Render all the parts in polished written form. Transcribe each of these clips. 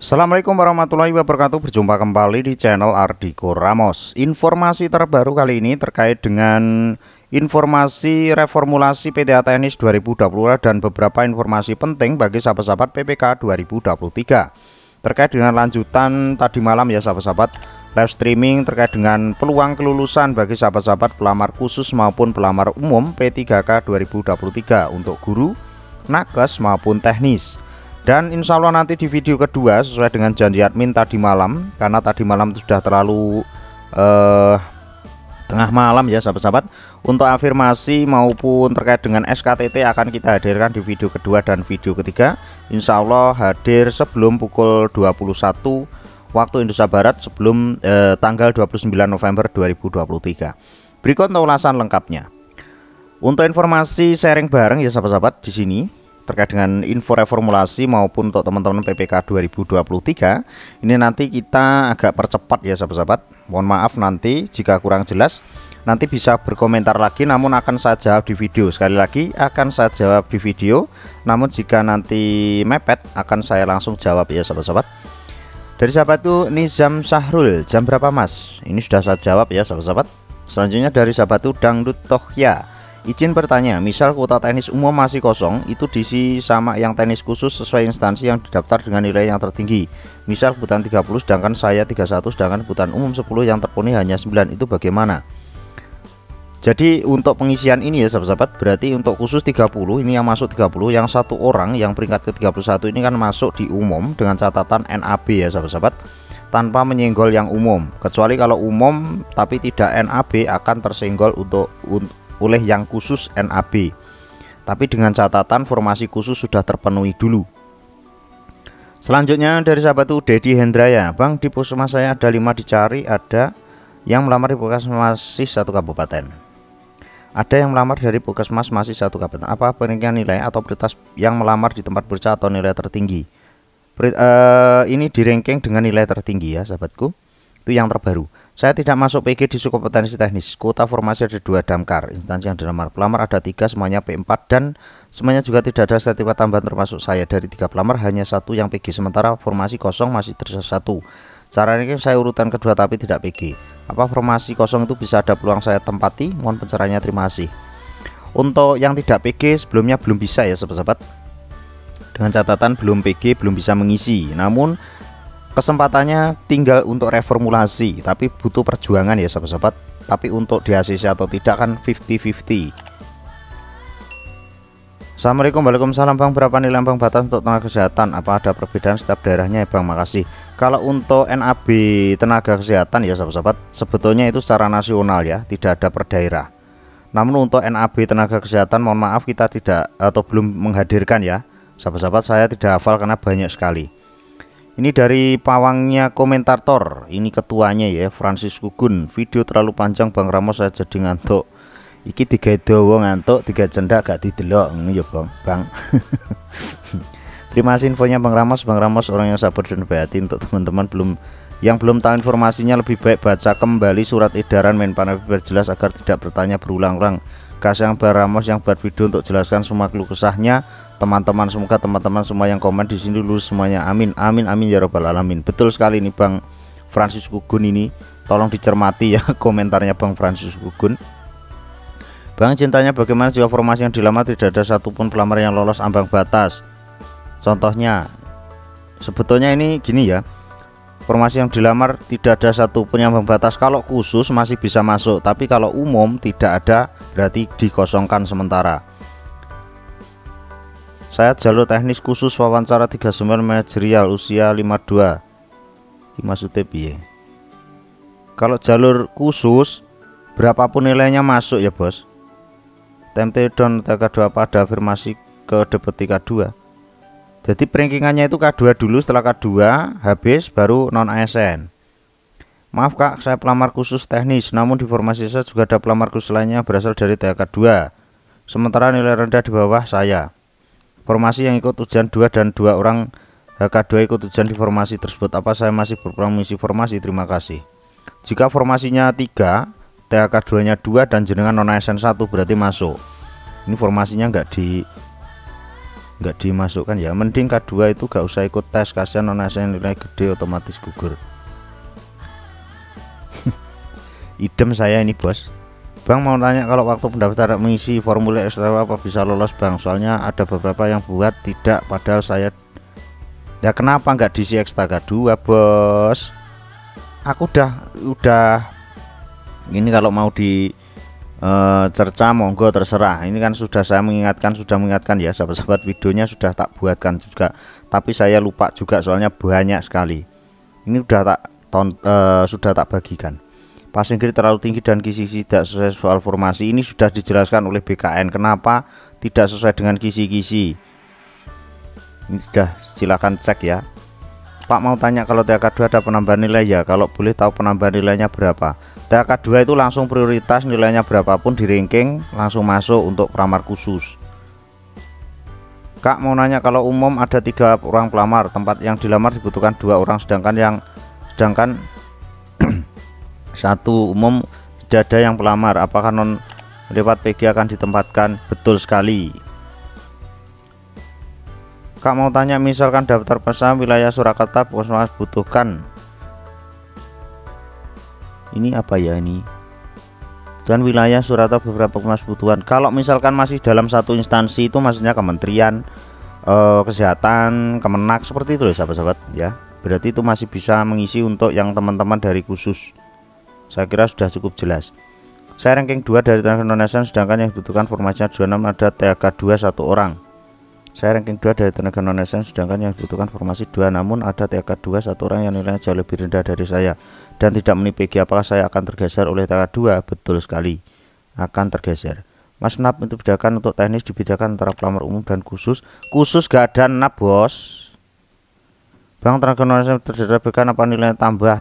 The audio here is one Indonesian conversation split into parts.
Assalamualaikum warahmatullahi wabarakatuh. Berjumpa kembali di channel Ardiko Ramos. Informasi terbaru kali ini terkait dengan informasi reformulasi PTA Teknis 2022 dan beberapa informasi penting bagi sahabat-sahabat PPK 2023. Terkait dengan lanjutan tadi malam ya sahabat-sahabat, live streaming terkait dengan peluang kelulusan bagi sahabat-sahabat pelamar khusus maupun pelamar umum P3K 2023 untuk guru, nakes maupun teknis. Dan insya Allah nanti di video kedua sesuai dengan janji admin tadi malam, karena tadi malam itu sudah terlalu tengah malam ya sahabat-sahabat, untuk afirmasi maupun terkait dengan SKTT akan kita hadirkan di video kedua dan video ketiga. Insya Allah hadir sebelum pukul 21 waktu Indonesia Barat, sebelum tanggal 29 November 2023. Berikut untuk ulasan lengkapnya. Untuk informasi sharing bareng ya sahabat-sahabat di sini terkait dengan info reformulasi maupun untuk teman-teman PPK 2023 ini nanti kita agak percepat ya sahabat-sahabat. Mohon maaf nanti jika kurang jelas, nanti bisa berkomentar lagi, namun akan saya jawab di video. Sekali lagi akan saya jawab di video, namun jika nanti mepet akan saya langsung jawab ya sahabat-sahabat. Dari sahabat itu Nizam Syahrul, jam berapa mas? Ini sudah saya jawab ya sahabat-sahabat. Selanjutnya dari sahabat itu Dangdut Tohya, izin bertanya, misal kuota teknis umum masih kosong, itu diisi sama yang teknis khusus sesuai instansi yang didaftar dengan nilai yang tertinggi. Misal kebutuhan 30 sedangkan saya 31, sedangkan kebutuhan umum 10 yang terpenuhi hanya 9, itu bagaimana? Jadi untuk pengisian ini ya sahabat-sahabat, berarti untuk khusus 30 ini yang masuk 30, yang satu orang yang peringkat ke 31 ini kan masuk di umum dengan catatan NAB ya sahabat-sahabat, tanpa menyenggol yang umum. Kecuali kalau umum tapi tidak NAB akan tersenggol oleh yang khusus NAB, tapi dengan catatan formasi khusus sudah terpenuhi dulu. Selanjutnya dari sahabat itu Dedi Hendraya, Bang, di puskesmas saya ada 5 dicari, ada yang melamar di puskesmas masih 1 kabupaten, ada yang melamar dari puskesmas masih 1 kabupaten. Apa penilaian nilai atau prioritas yang melamar di tempat bekerja atau nilai tertinggi? Ini di ranking dengan nilai tertinggi ya sahabatku, itu yang terbaru. Saya tidak masuk PG di subkompetensi teknis. Kuota formasi ada 2 damkar. Instansi yang dilamar pelamar ada 3, semuanya P4, dan semuanya juga tidak ada sertifikat tambahan termasuk saya. Dari 3 pelamar hanya 1 yang PG, sementara formasi kosong masih tersisa 1. Caranya saya urutan kedua tapi tidak PG. Apa formasi kosong itu bisa ada peluang saya tempati? Mohon pencerahannya, terima kasih. Untuk yang tidak PG sebelumnya belum bisa ya sahabat-sahabat, dengan catatan belum PG, belum bisa mengisi. Namun kesempatannya tinggal untuk reformulasi, tapi butuh perjuangan ya sahabat-sahabat. Tapi untuk di ACC atau tidak kan 50-50. Assalamualaikum. Waalaikumsalam Bang, berapa nilai ambang batas untuk tenaga kesehatan? Apa ada perbedaan setiap daerahnya ya Bang? Makasih. Kalau untuk NAB tenaga kesehatan ya sahabat-sahabat, sebetulnya itu secara nasional ya, tidak ada per daerah. Namun untuk NAB tenaga kesehatan mohon maaf kita tidak atau belum menghadirkan ya sahabat-sahabat, saya tidak hafal karena banyak sekali. Ini dari pawangnya komentator, ini ketuanya ya, Francis Kugun. Video terlalu panjang Bang Ramos, saya jadi ngantuk. Iki 3 dawa ngantuk, 3 cendak gak didelok ya Bang. Terima kasih infonya Bang Ramos. Bang Ramos orang yang sabar dan baik hati. Untuk teman-teman yang belum tahu informasinya, lebih baik baca kembali surat edaran Menpan biar jelas agar tidak bertanya berulang-ulang. Kasih Bang Ramos yang buat video untuk jelaskan semua keluh kesahnya teman-teman. Semoga teman-teman semua yang komen di sini lulus semuanya, amin amin amin ya robbal alamin. Betul sekali ini Bang Francis Kugun, ini tolong dicermati ya komentarnya Bang Francis Kugun. Bang, cintanya bagaimana jika formasi yang dilamar tidak ada satupun pelamar yang lolos ambang batas? Contohnya sebetulnya ini gini ya, formasi yang dilamar tidak ada satupun yang ambang batas. Kalau khusus masih bisa masuk, tapi kalau umum tidak ada, berarti dikosongkan sementara. Saya jalur teknis khusus wawancara 39 manajerial usia 52. Maksudnya piye? Kalau jalur khusus berapapun nilainya masuk ya bos. TMT don TK2 apa ada afirmasi ke depet K2. Jadi peringkingannya itu K2 dulu, setelah K2 habis baru non ASN. Maaf Kak, saya pelamar khusus teknis, namun di formasi saya juga ada pelamar khusus lainnya berasal dari TK2. Sementara nilai rendah di bawah saya. Formasi yang ikut ujian 2 dan 2 orang HK2 ikut ujian di formasi tersebut. Apa saya masih berpeluang mengisi formasi? Terima kasih. Jika formasinya 3, THK2 nya 2 dan jenengan non ASN 1 berarti masuk. Ini formasinya enggak di nggak dimasukkan ya. Mending K2 itu gak usah ikut tes, kasihan non ASN nilai gede otomatis gugur. Idem saya ini bos. Bang mau tanya, kalau waktu pendaftaran mengisi formulir STW apa bisa lolos bang? Soalnya ada beberapa yang buat tidak, padahal saya. Ya kenapa nggak diisi ekstra K2 bos? Aku udah ini kalau mau di cerca monggo terserah. Ini kan sudah saya mengingatkan ya sahabat-sahabat, videonya sudah tak buatkan juga, tapi saya lupa juga soalnya banyak sekali. Ini sudah tak bagikan. Passing grade terlalu tinggi dan kisi-kisi tidak sesuai soal formasi. Ini sudah dijelaskan oleh BKN kenapa tidak sesuai dengan kisi-kisi. Ini sudah, silakan cek ya. Pak mau tanya, kalau TK2 ada penambahan nilai ya? Kalau boleh tahu penambahan nilainya berapa? TK2 itu langsung prioritas, nilainya berapapun di ranking langsung masuk untuk pelamar khusus. Kak mau nanya, kalau umum ada 3 orang pelamar, tempat yang dilamar dibutuhkan 2 orang, sedangkan satu umum tidak ada yang pelamar, apakah non lewat PG akan ditempatkan? Betul sekali. Kak mau tanya, misalkan daftar pesan wilayah Surakarta Puskesmas butuhkan, ini apa ya ini, dan wilayah Surakarta beberapa kebutuhan. Kalau misalkan masih dalam satu instansi itu maksudnya Kementerian Kesehatan, Kemenak, seperti itu loh sahabat-sahabat ya. Berarti itu masih bisa mengisi untuk yang teman-teman dari khusus. Saya kira sudah cukup jelas. Saya ranking 2 dari tenaga non-ASN, sedangkan yang dibutuhkan formasinya 26, ada TK2 1 orang. Saya ranking 2 dari tenaga non-ASN, sedangkan yang dibutuhkan formasi 2, namun ada TK2 1 orang yang nilainya jauh lebih rendah dari saya dan tidak memenuhi PG. Apakah saya akan tergeser oleh TK2? Betul sekali, akan tergeser. Mas NAP itu bedakan untuk teknis, dibedakan antara pelamar umum dan khusus. Khusus gak ada NAP bos. Bang, tenaga non-ASN terdetekan apa nilainya tambah?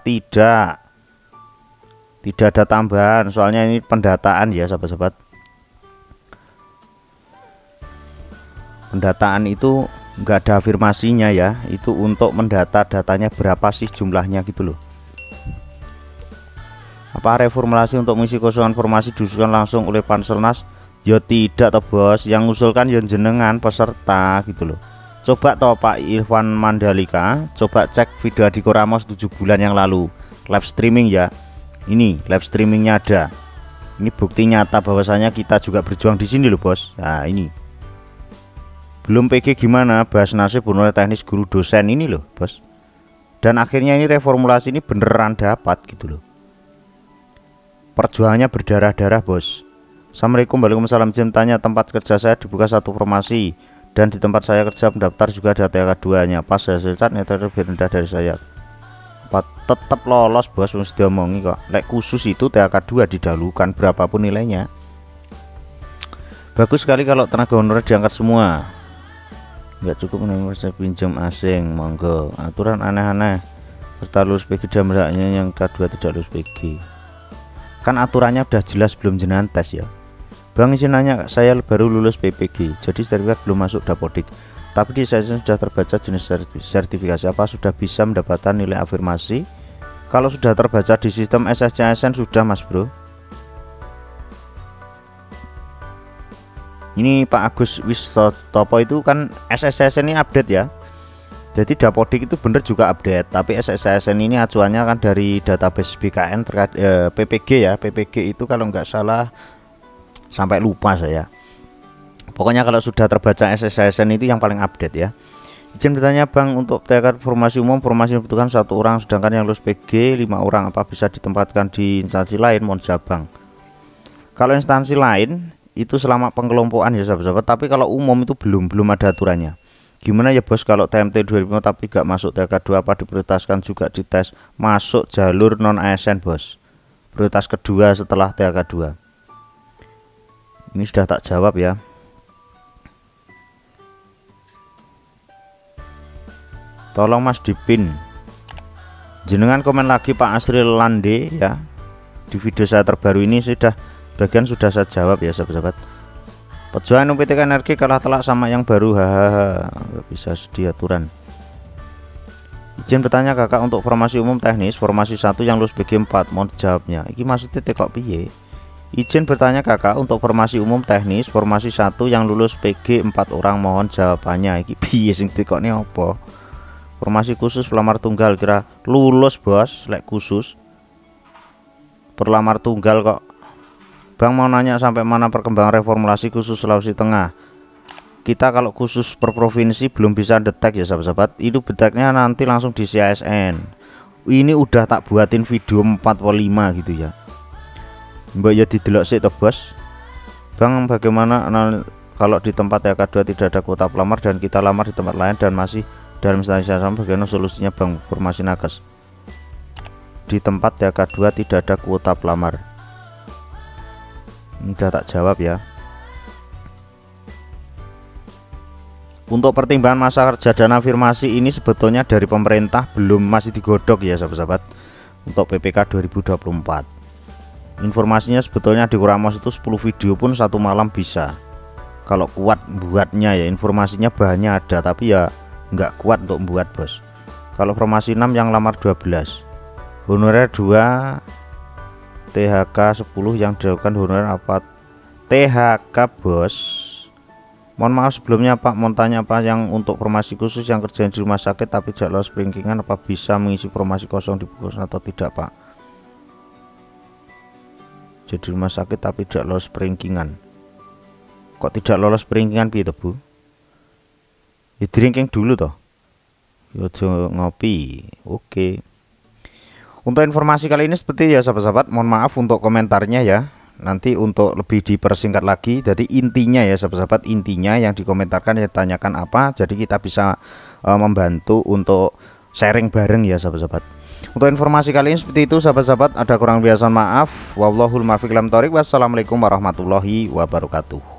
Tidak ada tambahan, soalnya ini pendataan ya sahabat-sahabat. Pendataan itu enggak ada afirmasinya ya, itu untuk mendata datanya berapa sih jumlahnya gitu loh. Apa reformulasi untuk mengisi kosongan formasi diusulkan langsung oleh Panselnas? Ya tidak toh bos, yang usulkan ya jenengan peserta gitu loh. Coba toh Pak Irfan Mandalika, coba cek video Adhiko Ramos 7 bulan yang lalu, live streaming ya. Ini live streamingnya ada. Ini bukti nyata bahwasanya kita juga berjuang di sini loh bos. Nah ini belum PG gimana, bahas nasib bunur teknis guru dosen ini loh bos. Dan akhirnya ini reformulasi ini beneran dapat gitu loh. Perjuangannya berdarah-darah bos. Assalamualaikum, waalaikumsalam. Jam tanya, tempat kerja saya dibuka 1 formasi dan di tempat saya kerja pendaftar juga ada TK2 nya. Pas hasil cat nilai lebih rendah dari saya. Tetap lolos bos, mesti diomongi kok. Lek khusus itu TK2 didahulukan berapapun nilainya. Bagus sekali kalau tenaga honorer diangkat semua. Nggak cukup menerima pinjam asing, monggo. Aturan aneh-aneh serta lulus PG dan hendaknya yang K2 tidak lulus PG. Kan aturannya udah jelas belum jenengan tes ya. Bang izin nanya, saya baru lulus PPG, jadi sertifikat belum masuk Dapodik. Tapi di saya sudah terbaca jenis sertifikasi, apa sudah bisa mendapatkan nilai afirmasi? Kalau sudah terbaca di sistem SSCSN sudah mas bro. Ini Pak Agus Wistopo itu kan SSCSN ini update ya. Jadi Dapodik itu bener juga update, tapi SSCSN ini acuannya kan dari database BKN terkait PPG ya. PPG itu kalau nggak salah, sampai lupa saya. Pokoknya kalau sudah terbaca SSCSN itu yang paling update ya. Izin bertanya bang, untuk TK formasi umum formasi dibutuhkan 1 orang, sedangkan yang lulus PG 5 orang, apa bisa ditempatkan di instansi lain? Mohon jawab bang. Kalau instansi lain itu selama pengelompokan ya sahabat-sahabat, tapi kalau umum itu belum ada aturannya. Gimana ya bos kalau TMT 2005 tapi gak masuk TK2, apa diprioritaskan juga di tes masuk jalur non ASN bos? Prioritas kedua setelah TK2. Ini sudah tak jawab ya. Tolong Mas Dipin, jenengan komen lagi Pak Asri Lande ya. Di video saya terbaru ini bagian sudah saya jawab ya sahabat-sahabat. Perjuangan UPTK Energi kalah telak sama yang baru, hahaha, nggak bisa sedia aturan. Izin bertanya kakak, untuk formasi umum teknis formasi 1 yang lulus PG 4, mohon jawabnya. Ini maksudnya kok piye? Izin bertanya kakak, untuk formasi umum teknis formasi 1 yang lulus PG 4 orang, mohon jawabannya. Iki piye sing tikokne apa? Formasi khusus pelamar tunggal kira lulus bos, lek khusus perlamar tunggal kok. Bang mau nanya sampai mana perkembangan reformulasi khusus Sulawesi Tengah. Kita kalau khusus per provinsi belum bisa detek ya sahabat-sahabat. Itu deteknya nanti langsung di CASN. Ini udah tak buatin video 4 atau 5 gitu ya. Mbak ya didelok sih toh bos. Bang bagaimana kalau di tempat TK2 tidak ada kuota pelamar dan kita lamar di tempat lain dan masih dalam instansi sama, bagaimana solusinya Bang? Formasi nakes. Di tempat TK2 tidak ada kuota pelamar. Udah tak jawab ya. Untuk pertimbangan masa kerja dan afirmasi ini sebetulnya dari pemerintah masih digodok ya sahabat-sahabat. Untuk PPK 2024 informasinya sebetulnya di Kuramos itu 10 video pun satu malam bisa kalau kuat buatnya ya. Informasinya bahannya ada tapi ya nggak kuat untuk membuat bos. Kalau formasi 6 yang lamar 12, honorer 2, THK 10 yang dilakukan honorer apa? THK bos. Mohon maaf sebelumnya Pak, mau tanya apa yang untuk formasi khusus yang kerja di rumah sakit tapi tidak lolos peringkingan, apa bisa mengisi formasi kosong di pos atau tidak Pak? Jadi rumah sakit tapi tidak lolos peringkingan. Kok tidak lolos peringkingan piye Bu? Ya di ranking dulu toh. Yo ngopi. Oke. Untuk informasi kali ini seperti ya sahabat-sahabat, mohon maaf untuk komentarnya ya. Nanti untuk lebih dipersingkat lagi, jadi intinya ya sahabat-sahabat, intinya yang dikomentarkan ya tanyakan apa, jadi kita bisa membantu untuk sharing bareng ya sahabat-sahabat. Untuk informasi kali ini seperti itu sahabat-sahabat, ada kurang biasa maaf. Wallahul muwaffiq ila thoriq. Wassalamualaikum warahmatullahi wabarakatuh.